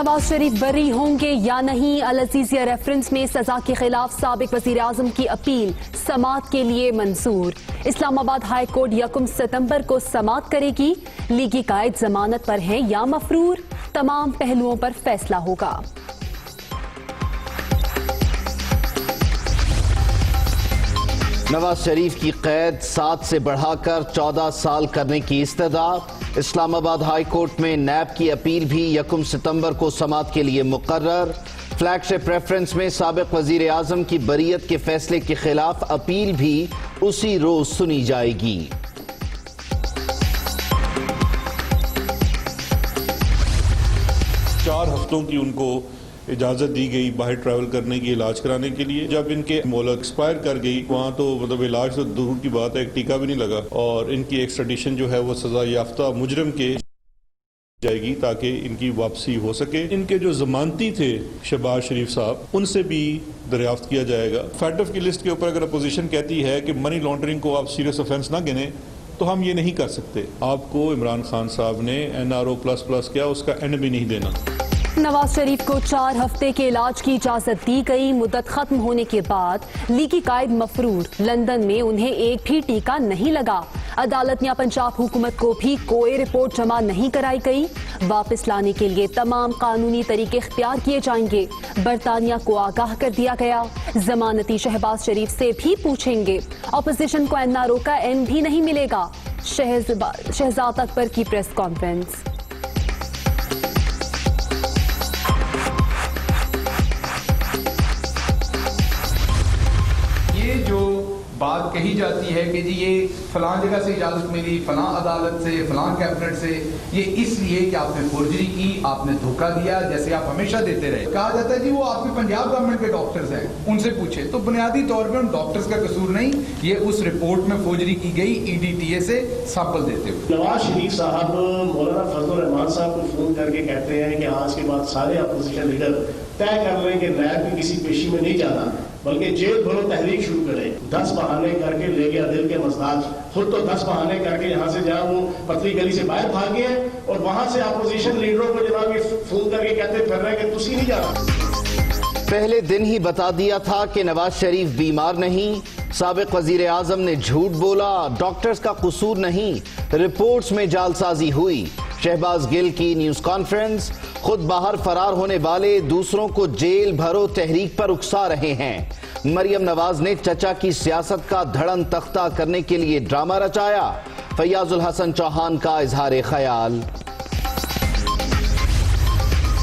نواز شریف بری ہوں گے یا نہیں؟ العزیزیہ ریفرنس میں سزا کے خلاف سابق وزیر اعظم کی اپیل سماعت کے لیے منظور۔ اسلام آباد ہائی کورٹ 1 ستمبر کو سماعت کرے گی۔ لیگی قائد ضمانت پر ہیں یا مفرور، تمام پہلوؤں پر فیصلہ ہوگا۔ نواز شریف کی قید 7 سے بڑھا کر 14 سال کرنے کی استدعا۔ اسلام آباد ہائی کورٹ میں نیب کی اپیل بھی 1 ستمبر کو سماعت کے لیے مقرر۔ فلیگ شپ ریفرنس میں سابق وزیر اعظم کی بریت کے فیصلے کے خلاف اپیل بھی اسی روز سنی جائے گی۔ چار ہفتوں کی ان کو اجازت دی گئی باہر ٹریول کرنے کی، علاج کرانے کے لیے۔ جب ان کے مہلت ایکسپائر کر گئی وہاں تو علاج تو دور کی بات ہے، ایک ٹیکہ بھی نہیں لگا، اور ان کی ایکسٹریڈیشن جو ہے وہ سزا یافتہ مجرم کے جائے گی تاکہ ان کی واپسی ہو سکے۔ ان کے جو ضمانتی تھے شہباز شریف صاحب، ان سے بھی دریافت کیا جائے گا۔ فیٹف کی لسٹ کے اوپر اگر اپوزیشن کہتی ہے کہ منی لانڈرنگ کو آپ سیریس افینس نہ گنیں تو ہم یہ نہیں کر سکتے۔ آپ کو عمران خان صاحب نے NRO++ کیا، اس کا اینڈ بھی نہیں دینا۔ نواز شریف کو 4 ہفتے کے علاج کی اجازت دی گئی۔ مدت ختم ہونے کے بعد لیگی قائد مفرور، لندن میں انہیں ایک بھی ٹیکہ نہیں لگا۔ عدالت یا پنجاب حکومت کو بھی کوئی رپورٹ جمع نہیں کرائی گئی۔ واپس لانے کے لیے تمام قانونی طریقے اختیار کیے جائیں گے۔ برطانیہ کو آگاہ کر دیا گیا۔ ضمانتی شہباز شریف سے بھی پوچھیں گے۔ اپوزیشن کو NRO کا این بھی نہیں ملے گا۔ شہزاد اکبر کی پریس کانفرنس۔ بات کہی جاتی ہے کہ جی یہ فلاں جگہ سے اجازت ملی، فلاں عدالت سے، فلاں کیبنٹ سے، یہ اس لیے کہ آپ نے فورجری کی، آپ نے دھوکہ دیا، جیسے آپ ہمیشہ دیتے رہے۔ کہا جاتا ہے جی وہ آپ کی پنجاب گورنمنٹ کے ڈاکٹرز ہیں، ان سے پوچھے۔ تو بنیادی طور پہ ان ڈاکٹرز کا قصور نہیں، یہ اس رپورٹ میں فورجری کی گئی EDTA سے سیمپل دیتے ہوئے۔ نواز شریف صاحب مولانا فضل الرحمان صاحب کو فون کر کے کہتے ہیں کہ آج کے بعد سارے اپوزیشن لیڈر طے کر لیں کہ نیب کی کسی پیشی میں نہیں جانا، بلکہ جیل بھرو تحریک شروع کریں۔ 10 بہانے کر کے لے گیا دل کے مزاج، خود تو 10 بہانے کر کے یہاں سے جہاں وہ پتلی گلی سے باہر بھاگ گئے، اور وہاں سے اپوزیشن لیڈروں کو جناب یہ فون کر کے کہتے پھر رہے کہ تسی نہیں جانا۔ پہلے دن ہی بتا دیا تھا کہ نواز شریف بیمار نہیں۔ سابق وزیر اعظم نے جھوٹ بولا، ڈاکٹرز کا قصور نہیں، رپورٹس میں جعل سازی ہوئی۔ شہباز گل کی نیوز کانفرنس۔ خود باہر فرار ہونے والے دوسروں کو جیل بھرو تحریک پر اکسا رہے ہیں۔ مریم نواز نے چچا کی سیاست کا دھڑن تختہ کرنے کے لیے ڈرامہ رچایا۔ فیاض الحسن چوہان کا اظہار خیال۔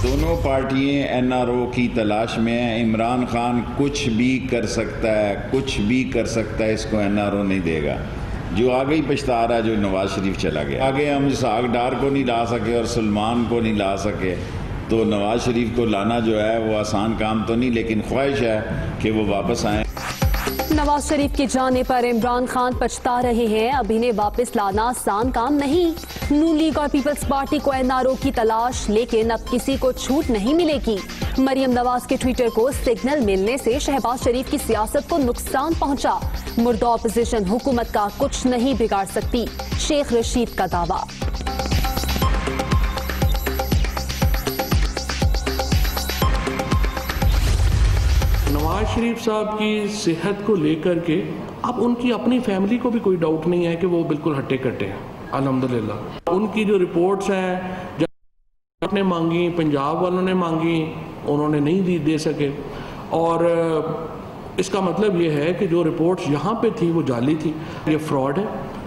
دونوں پارٹیاں NRO کی تلاش میں ہیں۔ عمران خان کچھ بھی کر سکتا ہے، کچھ بھی کر سکتا ہے، اس کو NRO نہیں دے گا۔ جو آگے ہی پچھتا رہا جو نواز شریف چلا گیا۔ آگے ہم اسحاق ڈار کو نہیں لا سکے اور سلمان کو نہیں لا سکے، تو نواز شریف کو لانا جو ہے وہ آسان کام تو نہیں، لیکن خواہش ہے کہ وہ واپس آئیں۔ نواز شریف کے جانے پر عمران خان پچھتا رہے ہیں۔ اب انہیں واپس لانا آسان کام نہیں۔ نون لیگ اور پیپلز پارٹی کو NRO کی تلاش، لیکن اب کسی کو چھوٹ نہیں ملے گی۔ مریم نواز کے ٹویٹر کو سگنل ملنے سے شہباز شریف کی سیاست کو نقصان پہنچا۔ مردہ اپوزیشن حکومت کا کچھ نہیں بگاڑ سکتی، شیخ رشید کا دعویٰ۔ نواز شریف صاحب کی صحت کو لے کر کے اب ان کی اپنی فیملی کو بھی کوئی ڈاؤٹ نہیں ہے کہ وہ بالکل ہٹے کٹے ہیں، الحمدللہ۔ ان کی جو رپورٹس ہیں جب نے مانگی، پنجاب والوں نے مانگی، انہوں نے نہیں دے سکے، اور اس کا مطلب یہ ہے کہ جو رپورٹس یہاں پہ تھی وہ جعلی تھی، یہ فراڈ ہے،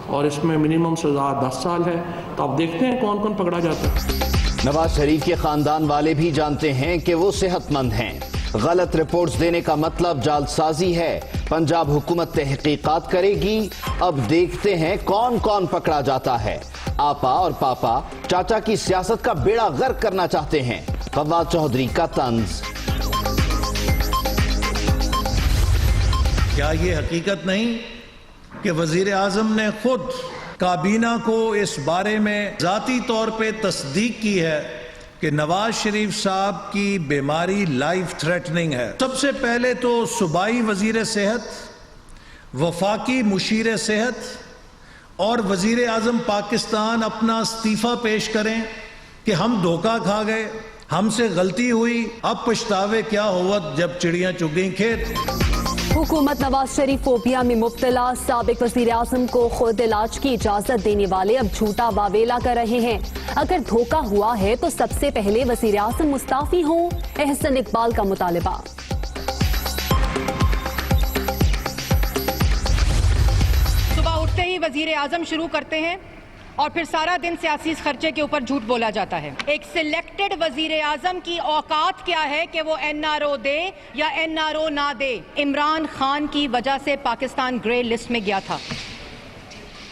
اور اس میں منیمم سزا 10 سال ہے۔ تو اب دیکھتے ہیں کون کون پکڑا جاتا ہے۔ نواز شریف کے خاندان والے بھی جانتے ہیں کہ وہ صحت مند ہیں۔ غلط رپورٹس دینے کا مطلب جعل سازی ہے۔ پنجاب حکومت تحقیقات کرے گی۔ اب دیکھتے ہیں کون کون پکڑا جاتا ہے۔ آپا اور پاپا چاچا کی سیاست کا بیڑا غرق کرنا چاہتے ہیں۔ فواد چودھری کا طنز۔ کیا یہ حقیقت نہیں کہ وزیر اعظم نے خود کابینہ کو اس بارے میں ذاتی طور پہ تصدیق کی ہے کہ نواز شریف صاحب کی بیماری لائف تھریٹننگ ہے؟ سب سے پہلے تو صوبائی وزیر صحت، وفاقی مشیر صحت اور وزیر اعظم پاکستان اپنا استعفیٰ پیش کریں کہ ہم دھوکہ کھا گئے، ہم سے غلطی ہوئی، اب پچھتاوے کیا ہوت جب چڑیاں چگ گئیں کھیت۔ حکومت نواز شریف فوبیا میں مبتلا، سابق وزیر اعظم کو خود علاج کی اجازت دینے والے اب جھوٹا واویلا کر رہے ہیں۔ اگر دھوکہ ہوا ہے تو سب سے پہلے وزیر اعظم مستعفی ہوں، احسن اقبال کا مطالبہ۔ صبح اٹھتے ہی وزیر اعظم شروع کرتے ہیں اور پھر سارا دن سیاسی خرچے کے اوپر جھوٹ بولا جاتا ہے۔ ایک سلیکٹڈ وزیر اعظم کی اوقات کیا ہے کہ وہ این آر او دے یا این آر او نہ دے؟ عمران خان کی وجہ سے پاکستان گرے لسٹ میں گیا تھا،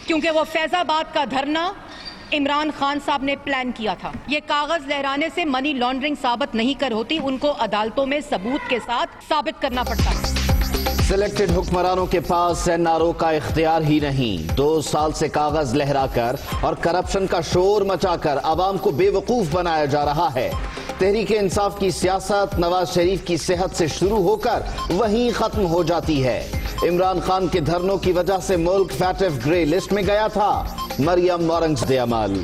کیونکہ وہ فیض آباد کا دھرنا عمران خان صاحب نے پلان کیا تھا۔ یہ کاغذ لہرانے سے منی لانڈرنگ ثابت نہیں کر ہوتی، ان کو عدالتوں میں ثبوت کے ساتھ ثابت کرنا پڑتا ہے۔ سلیکٹڈ حکمرانوں کے پاس این آر او کا اختیار ہی نہیں، 2 سال سے کاغذ لہرا کر اور کرپشن کا شور مچا کر عوام کو بے وقوف بنایا جا رہا ہے۔ تحریک انصاف کی سیاست نواز شریف کی صحت سے شروع ہو کر وہیں ختم ہو جاتی ہے۔ عمران خان کے دھرنوں کی وجہ سے ملک فیٹف گرے لسٹ میں گیا تھا، مریم اورنگزیب عمل۔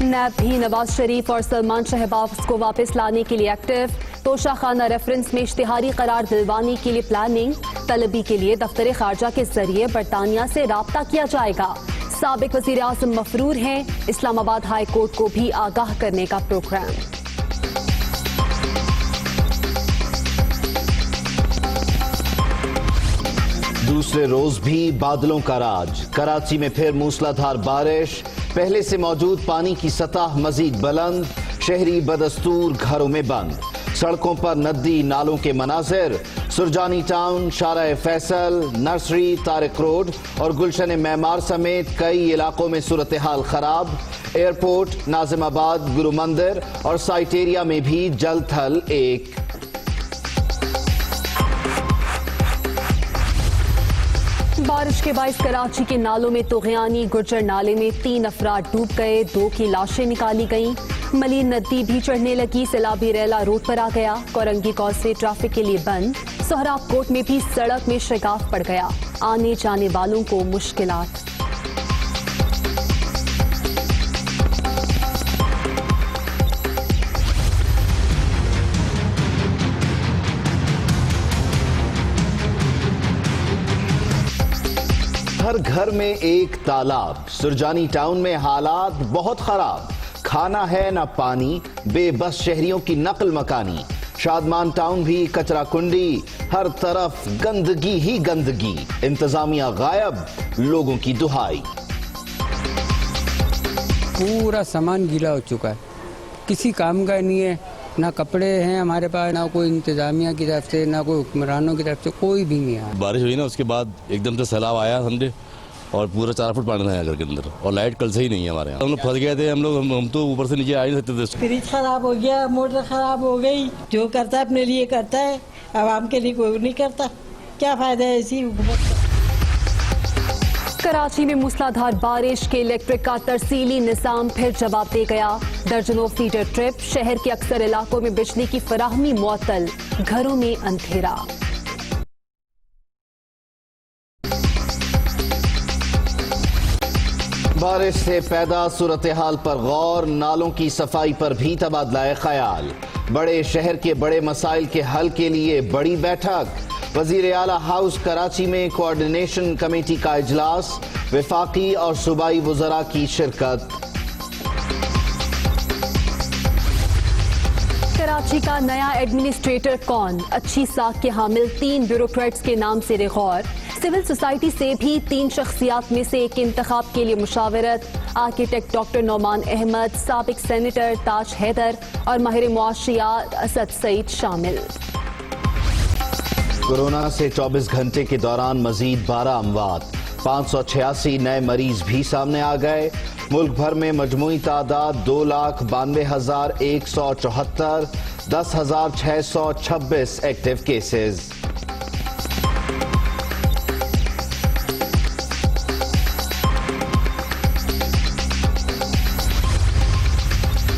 نیب بھی نواز شریف اور سلمان شہباز کو واپس لانے کے لیے ایکٹیو، توشہ خانہ ریفرنس میں اشتہاری قرار دلوانے کے لیے پلاننگ، طلبی کے لیے دفتر خارجہ کے ذریعے برطانیہ سے رابطہ کیا جائے گا۔ سابق وزیر اعظم مفرور ہیں، اسلام آباد ہائی کورٹ کو بھی آگاہ کرنے کا پروگرام۔ دوسرے روز بھی بادلوں کا راج، کراچی میں پھر موسلادھار بارش، پہلے سے موجود پانی کی سطح مزید بلند، شہری بدستور گھروں میں بند، سڑکوں پر ندی نالوں کے مناظر، Surjani town, Shahrah Faisal, nursery, Tariq road اور گلشن معمار سمیت کئی علاقوں میں صورتحال خراب، ایئرپورٹ، ناظم آباد، گرو مندر اور سائٹ ایریا میں بھی جل تھل ایک۔ بارش کے باعث کراچی کے نالوں میں طغیانی، گرجر نالے میں 3 افراد ڈوب گئے، 2 کی لاشیں نکالی گئیں، ملین ندی بھی چڑھنے لگی، سیلابی ریلا روڈ پر آ گیا، کورنگی کاسوے ٹریفک کے لیے بند، سہراب کوٹ میں بھی سڑک میں شگاف پڑ گیا، آنے جانے والوں کو مشکلات۔ ہر گھر میں ایک تالاب، سرجانی ٹاؤن میں حالات بہت خراب، کھانا ہے نہ پانی، بے بس شہریوں کی نقل مکانی، شادمان ٹاؤن بھی کچرا کنڈی، ہر طرف گندگی ہی گندگی، انتظامیہ غائب، لوگوں کی دہائی۔ پورا سامان گیلا ہو چکا ہے، کسی کام کا نہیں ہے، نہ کپڑے ہیں ہمارے پاس، نہ کوئی انتظامیہ کی طرف سے، نہ کوئی حکمرانوں کی طرف سے، کوئی بھی نہیں ہے۔ بارش ہوئی نا، اس کے بعد ایک دم سے سیلاب آیا سمجھے، اور پورا 4 فٹ پانی ہے گھر کے اندر، اور لائٹ کل سے ہی نہیں ہے ہمارے یہاں، ہم لوگ پھنس گئے تھے، ہم تو اوپر سے نیچے آ نہیں سکتے تھے۔ فریج خراب ہو گیا، موٹر خراب ہو گئی، جو کرتا ہے اپنے لیے کرتا ہے، عوام کے لیے کوئی نہیں کرتا، کیا فائدہ ہے ایسی حکومت کا۔ کراچی میں موسلادھار بارش کے الیکٹرک کا ترسیلی نظام پھر جواب دے گیا، درجنوں فیڈر ٹرپ، شہر کے اکثر علاقوں میں بجلی کی فراہمی معطل، گھروں میں اندھیرا۔ بارش سے پیدا صورتحال پر غور، نالوں کی صفائی پر بھی تبادلہ خیال، بڑے شہر کے بڑے مسائل کے حل کے لیے بڑی بیٹھک، وزیر اعلیٰ ہاؤس کراچی میں کوارڈینیشن کمیٹی کا اجلاس، وفاقی اور صوبائی وزراء کی شرکت۔ کراچی کا نیا ایڈمنسٹریٹر کون؟ اچھی ساکھ کے حامل 3 بیوروکریٹس کے نام سے غور، سول سوسائٹی سے بھی 3 شخصیات میں سے ایک انتخاب کے لیے مشاورت، آرکیٹیکٹ ڈاکٹر نعمان احمد، سابق سینیٹر تاج حیدر اور ماہر معاشیات اسد سعید شامل۔ کورونا سے 24 گھنٹے کے دوران مزید 12 اموات، 586 نئے مریض بھی سامنے آ گئے، ملک بھر میں مجموعی تعداد 2,92,174، 10,626 active cases.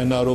NRO++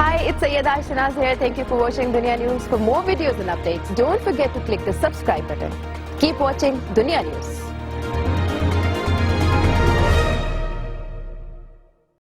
Hi, it's Sayyeda Shanaz here. Thank you for watching Dunya News. For more videos and updates, don't forget to click the subscribe button. Keep watching Dunya News.